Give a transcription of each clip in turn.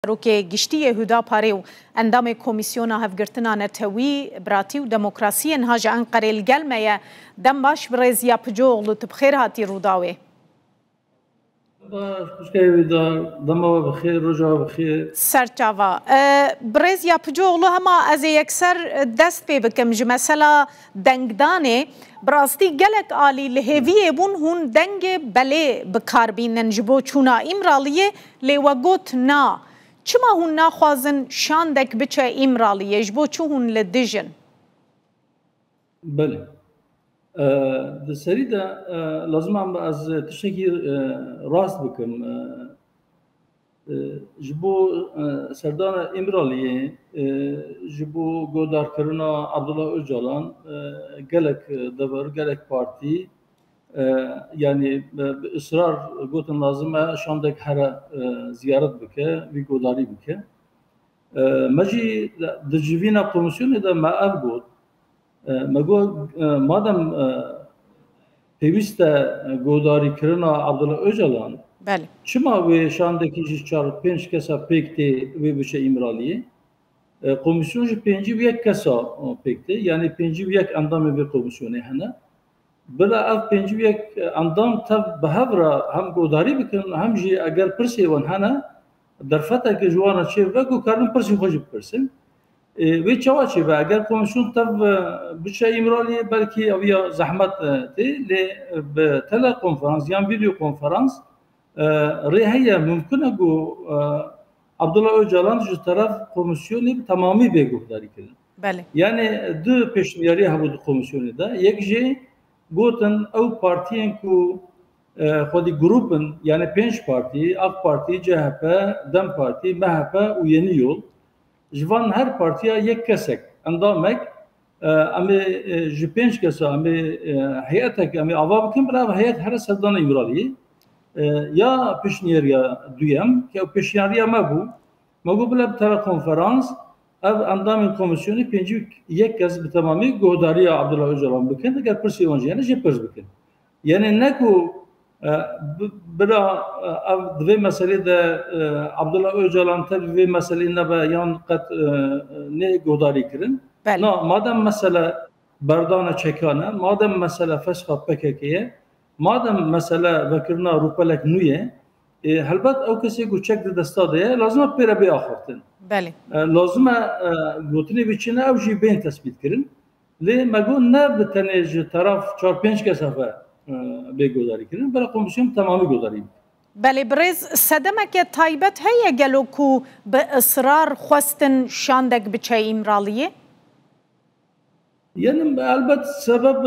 روکه گشتی هدا پاره و اندام کمیسیون هفگرتنا نتوی براتی و دموکراسی انهاج انقره الگلمه دم باش برزیا پجوغلو تبخیر هاتی روداوه دما بخیر رجا بخیر سرچاوا برز یا پجوغلو هما از یکسر دست پی بکم جو مثلا دنگدانه براستی گلک آلی لهویه بون هون دنگ بله بکار بینن جبو چونا امرالیه لیوگوت نا چما هون ناخوازن شاندک بچه امرالیه جبو چو هون لدیجن بله ده سری ده لازم هم از تشکی راست بکم جبو سردان امرالیه جبو گودار کرنا عبدالله اوجالان گلک دبر گلک پارتی yani ısrar gotin lazım şandek hera ziyaret bike ve godari bike. Maci dicivina komisyonu da maaf god. Mago madem peviste godari kirina Abdullah Öcalan. Bəli. Çima ve şandeki çar penç kesa pekti ve bir şey imraliye. Komisyon ji penci bir kesa pekti. Yani penci bir endamı bir komisyonu hene. بلا اف پنج یک اندام تب بهبرا هم گوداری بکن هم جی اگر پرسی ون هنا در فتح که جوانا چه بگو کارن پرسی خوش پرسن و چوا چه با اگر کمیسیون تب بچه امرالی بلکی اویا زحمت تی لی به تلا کنفرانس یا ویدیو کنفرانس ریهیا ممکنه گو عبدالله اوجالان جو طرف کمیسیونی تمامی بگوداری کردن. بله. یعنی دو پیشنهادی هبود کمیسیونی دا یک جی گوتن او پارتیان کو خودی گروپن yani 5 parti AK Parti, CHP, DEM Parti, MHP و Yeni Yol jvan her partiye yek kesek endamek ami ji 5 kesa ami heyetek ami ava bikin beraber heyet her serdan imrali ya pişniyeriya duyem ki o pişniyeriya mabu bile bir tane konferans ev endamın komisyonu penci yek kez bir tamamı godariya Abdullah Öcalan bikin de gel persi onca yani jepers bikin. Yani ne ku bira ev dve mesele de Abdullah Öcalan tabi ve mesele ne be yan kat ne godari kirin. Na madem mesele berdana çekane, madem mesele fesha PKK'ye, madem mesele vekirna rupelek nuye, helbet o kesi ku çek de desta diye lazım pere bir axirtin. بله. لازم گوتنی بچینه او جی بین تثبیت کردن. لی مگون نه به تنیج طرف 4-5 کسافه بگذاری کردن. برای کمیسیون تمامی گذاری. بله برز صدمه که تایبت هیا گلو کو به اصرار خواستن شاندک بچه امرالیه؟ yani elbet sebep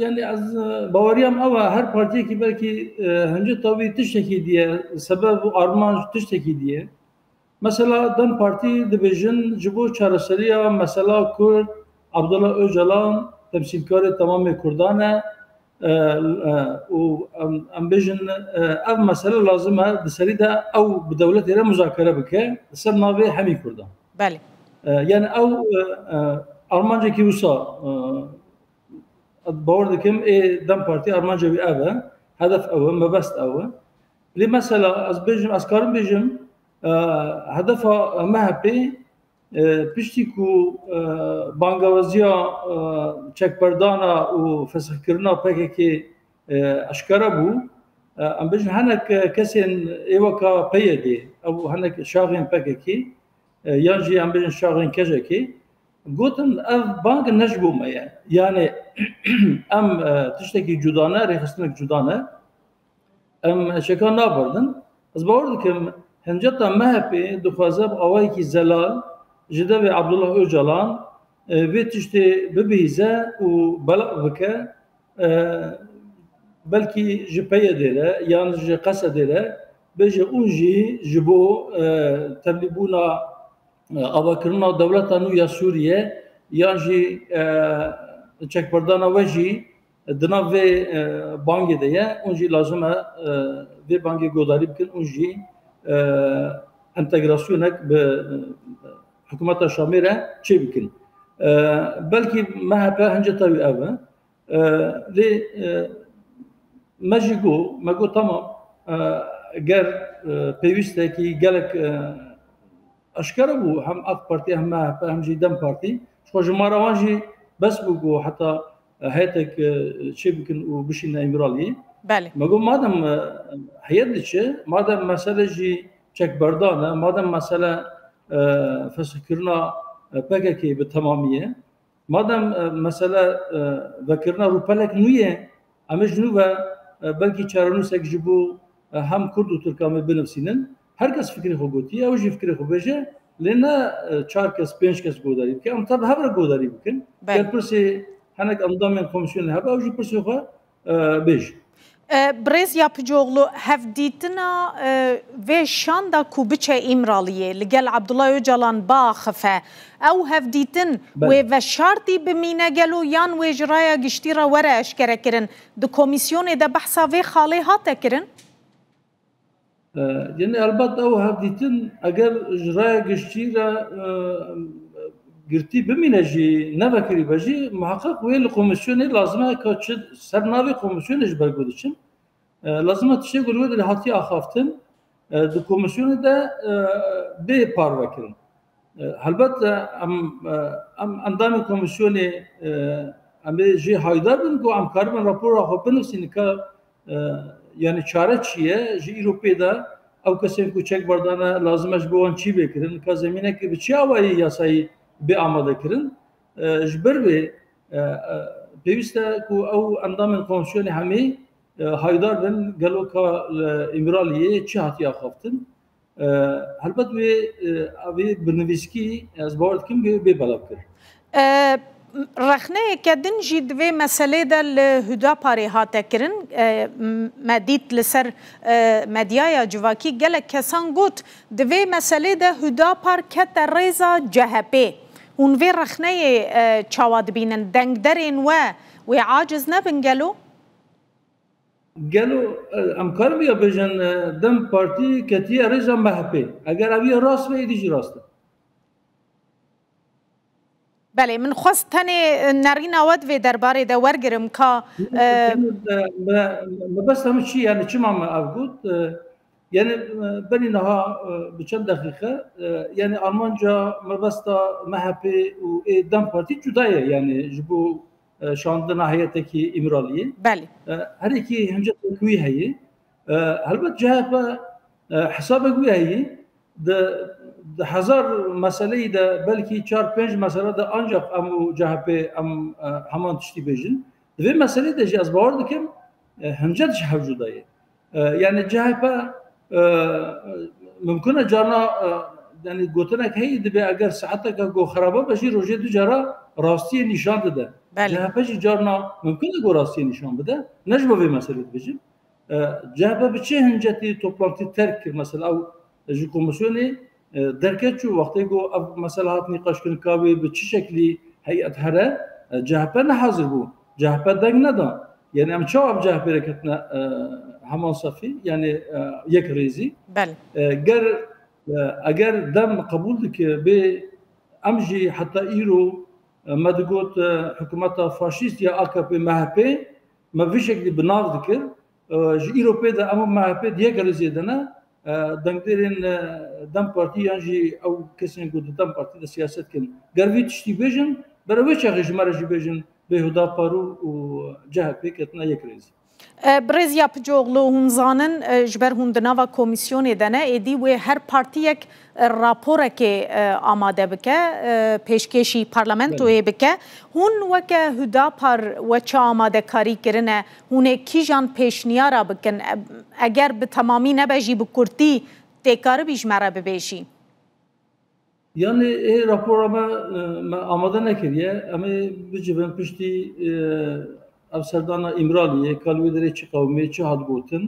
yani az bavariyam ama her partiye ki belki önce tabii tişteki diye sebep armağan tişteki diye. Mesela DEM Parti dibijin cibo çareseriya mesela Kürt Abdullah Öcalan temsilkarı tamamı Kurdane o ambijin ev mesele lazım ha diseri de ev bu devlet yere müzakere bike ser navi hemi Kurdan. Bəli. Yani ev Almanca ki usa باور دکم DEM Parti Almanca bir ev hedef ev mebest ev li mesela az bejim az karım bejim هدفها MHP پشتی کو بانگوازیا چکبردانا و فسخکرنا پکه که اشکره بو ام بجن هنک کسی ایوکا پیده او هنک شاغین پکه که یانجی ام بجن شاغین کجه که گوتن اف بانگ نجبو مایه yani ام تشتکی جدانه ریخستنک جدانه ام شکان نابردن از باورد که هنجتا MHP دخوازب آوایی که زلال جده و عبدالله اوجالان و تشتی ببیزه و بلق بکه بلکی جپیه دیره یعنی جه قصه دیره بجه اون جی جبو تبلیبونا آواکرنا دولتا نویا سوریه یعنی جی چکبردانا وجی دنا و بانگی دیه اون جی لازمه و بانگی گوداری بکن اون جی انتگراسیونک به حکومت شامیره چه بکن بلکه MHP هنجه تاوی اوه لی مجیگو مگو تمام گر پیوسته که گلک اشكره بو هم اك بارتي هم جي دم بارتي شو جماعه وانجي بس بو حتى هاتك شي بكن وبشينا امرالي بله ما قول مادام حيدش مادام مسألة جي تشك بردانه مادام مسألة فسكرنا بككي بالتمامية مادام مسألة ذكرنا روبالك نوية أما جنوبا بلكي چارنوسك جبو هم كرد وتركامي بنفسينن هر کس فکری خو گوتی او جی فکری خو بجه لنا 4 کس 5 کس گوداری بکن ام طب هبر گوداری بکن گل پرسی هنک اندام کمیسیون هبا او جی پرسی خو بج برز یا پجوغلو هفدیتنا و شاندا کو بچه امرالیه لگل عبدالله öcalan باخفه او هفدیتن و شرطی بمینه گلو یان و اجرای گشتی را وره اشکره کرن دو کمیسیون ده بحثا و خاله هاته کرن يعني البته او هفدیتن اگر اجرای گشتی را گرتی بمینه جی نبکری بجی محقق ویل کمیسیون لازمه که سرناوی کمیسیونش برگودشن لازمه تشي قولوا اللي هاتي اخافتن دو كوميسيون ده بي بار وكرن هلبت ام اندام كوميسيون ام جي هايدار بن كو ام كاربن رابور اخو بنفسين كا يعني چاره چیه جي اوروبيدا او کسين کو چک بردانه لازمش بوان چی بکرن کا زمینه که بچی اوایی یاسایی بي آماده کرن جبر بي بيستا كو او اندام كوميسيون همي هايدار بن قالوا كا امراليه چه هاتيا خافتن هلبت وي ابي بنويسكي از باورد كم بي بلاكر رخنه کدن جی دوی مسئله ده لهدا پاری هاته کرن مدید لسر مدیای جواکی گله کسان گوت دوی مسئله ده هدا پار کت ریزا جهبه اون وی رخنه چاواد بینن دنگ درین و عاجز نبن گلو قالوا امكار بيا بجن دم بارتي كتيا رزا مهبي اگر ابي راس به يدي راسته بله من خواست تنه نرينا ود في درباره ده ورگرم کا بس هم شيء يعني چه ما افقود يعني بني نها بچند دقيقه يعني المانجا مبستا مهبي و دم بارتي جدايه يعني جبو شاندنا هيئتكي امراليه بله هر يكي همجه كوي هي هلبت جهه حسابك وي هي ده هزار مسئله ده بلكي 4 5 مسئله ده ancak ام جهه ام همان تشتي بيجن ve مسئله ده جاز باور دكم همجه جهه جدايه يعني جهه ممكن جانا يعني گوتنك هي دبي اگر ساعتك گو خرابه بشي روجه دو جرا راستي نشان ده جهه جارنا ممكن گو راستي نشان بده نجبه في مسألة بيجي جهه بچه هنجتي toplantı terk مثلا او جو كوميسيوني دركت شو وقتي گو مثلا هات نقاش كن كاوي بچه شكلي هيئه هره جهه حاضر بو جهه دنگ ندا يعني ام شو اب جهه بركتنا همان صفي يعني يك ريزي بله گر اگر دم قبول دك به امجي حتى ايرو ما دقوت حكومات فاشيست يا AKP MHP ما في شكل بناف ذكر ايروبي دا اما MHP ديك رزيدنا دنگدرين دم بارتي يانجي او كسين قد دم بارتي دا سياسات كن غرفي تشتي بيجن برويش غجمارجي بيجن بهدا بارو و جهه بكتنا يك رزي برزیا پجوغلو هون زانن جبر هون دناوا کمیسیون دنه ایدی و هر پارتیک راپور که آماده بکه پیشکشی پارلمنت و بکه هون وکه هدا پر وچه آماده کاری کرنه هون کی جان پیشنیارا بکن اگر به تمامی نبجی بکرتی تکار بیش مرا ببیشی yani rapora ما آماده نکریه اما بجبن پشتی افسردانا امرالیه کالوی داره چه قومی چه هاد گوتن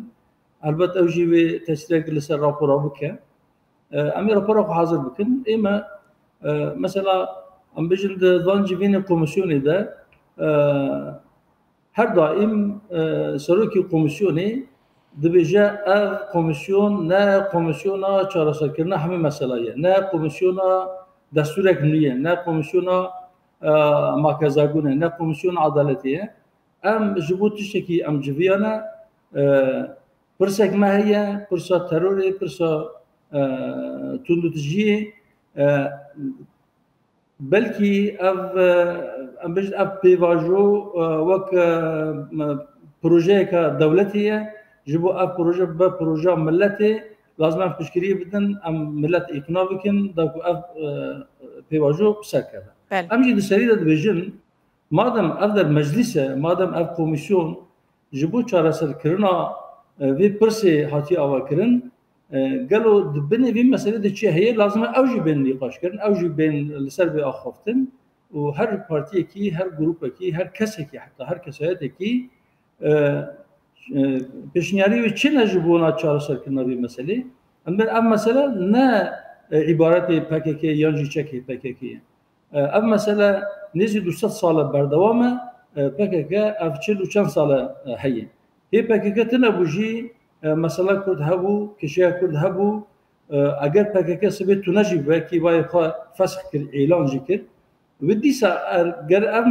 البته اوجی و تشریح لسر راپورا بکه امی راپورا خو حاضر بکن اما مثلا ام بجن دانجی وین کمیسیونی ده هر دائم سروکی کمیسیونی دبیجه اف کمیسیون نه کمیسیونا چارەسەرکردنا همه مسئله نه کمیسیونا دستورک نیه نه کمیسیونا ماکزاگونه نه کمیسیون عدالتیه ام جبوت تشتكي ام جفيانا برسك ما هي برسا تروري برسا تندو تجيه بلکی ام بجد اف پیواجو وک پروژه که دولتیه جبو اف پروژه به پروژه ملتی لازم ام پشکری بدن ام ملت اقناع بکن داکو اف پیواجو سر کرده ام جد سری داد بجن مادم اف در مجلسه مادم اف کمیسیون جبو چاره سر کرنا وی پرسه هاتی آوا کرن قالوا دبني في مسألة دشيء هي لازم أوجي بين نقاش كرن أوجي بين السرب أخفتن وهر بارتي كي هر جروب كي هر كسر كي حتى هر كسرات كي بشنياري وشين أجيبونا تشار سر كنا في مسألة أما مسألة نا عبارات PKK ينجي شكل PKK أما مسألة نزي 200 سال بردوامه PKK أفشل وشان سال هي PKK تنبوجي مثلا کرد هبو کشیا کرد هبو اگر PKK سبت تو نجیب کی باید فسخ کرد اعلان جکر و دیسا اگر اب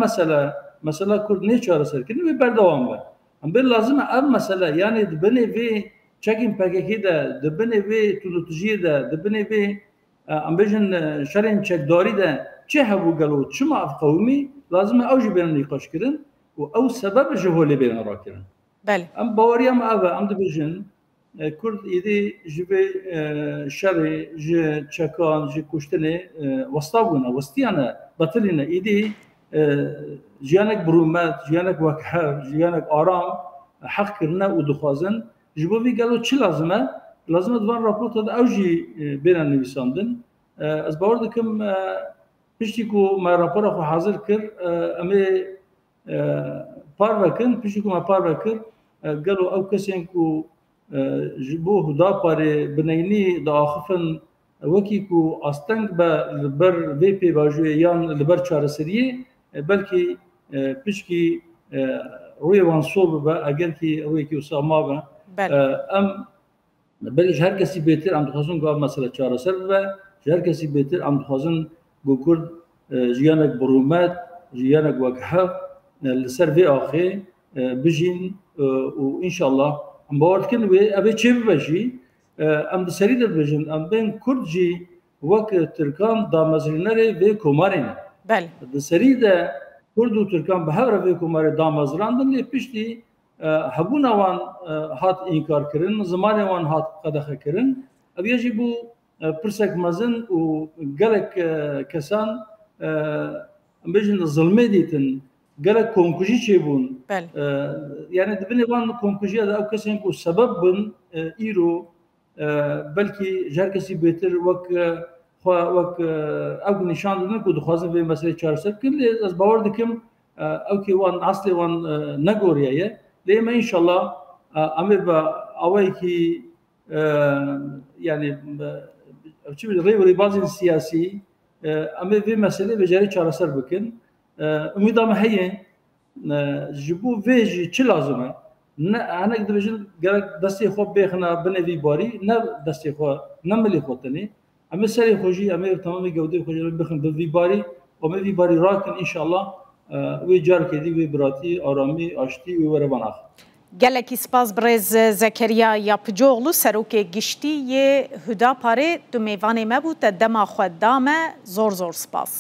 مثلا کرد نه چاره سر کنه و بردوام بر ام بر لازم اب مثلا یعنی دبنه وی چکین PKK ده دبنه وی تولوتجی ده دبنه وی ام بجن شرین چکداری ده چه هبو گلو چه ما قومی لازم اوجی بین نقاش کردن و او سبب جهولی بین را کردن بله ام باوریم آوا ام دبیجن کرد ایدی جبه شری ج چکان ج کشتنه وستابونه وستیانه بطلینه ایدی جیانک برومت جیانک وکه جیانک آرام حق کرنه و دخوازن جبه وی گلو چی لازمه دوان راپورت دا اوجی بینن نویساندن از باور دکم پشتی کو ما راپور خو حاضر کر امی پار وکن پشتی کو ما پار وکر قالوا او كسين كو جبوه دا باري بنيني دا خفن وكي كو استنگ بر في بي باجويان لبر چارسريه بلكي بشكي روي وانصوب با اگر كي روي كي اساما با ام بلكي هر كسي بيتر ام دخازن گا مساله چارسر با هر كسي بيتر ام دخازن گو كرد جيانك برومات جيانك وكحه لسر في اخي بجين وان شاء الله ام باور كن ابي تشي بجي ام سريد بجن ام بين كردجي وك تركان دامزرينري في كومارين بله سريد كرد وتركان بهور في كومار دامزراندن لي بيشتي هبونا وان هات انكار كرن زمان وان هات قدخ كرن ابي يجب برسك مزن وقالك كسان بجن الظلمي ديتن قالك كونكوجي شيبون يعني دبني وان كونكوجي هذا او كسين كو سبب بن ايرو بلكي جاركسي بيتر وك او نشان دن كو دخوازن في مسألة چارسر كل از باور دكم او كي وان اصلي وان نغوريا لما ان شاء الله امر با اوي كي يعني چي ريوري بازن سياسي امر في مسألة بجاري چارسر بكن امیدام هیه جبو ویجی چی لازمه نه انا قد بجن قالك دستي خو بيخنا بنفي باري نه دستي خو نملي خوتني اما سري خوجي اما تمام جودي خوجي بخن بفي باري وما في باري راكن ان شاء الله وی جار کدی وی براتی آرامی آشتی و ورباناخ گلکی سپاس برز زکریا یاپجوغلو سروک گشتی یه هدا پاره دو میوان مبود دما خود دامه زور سپاس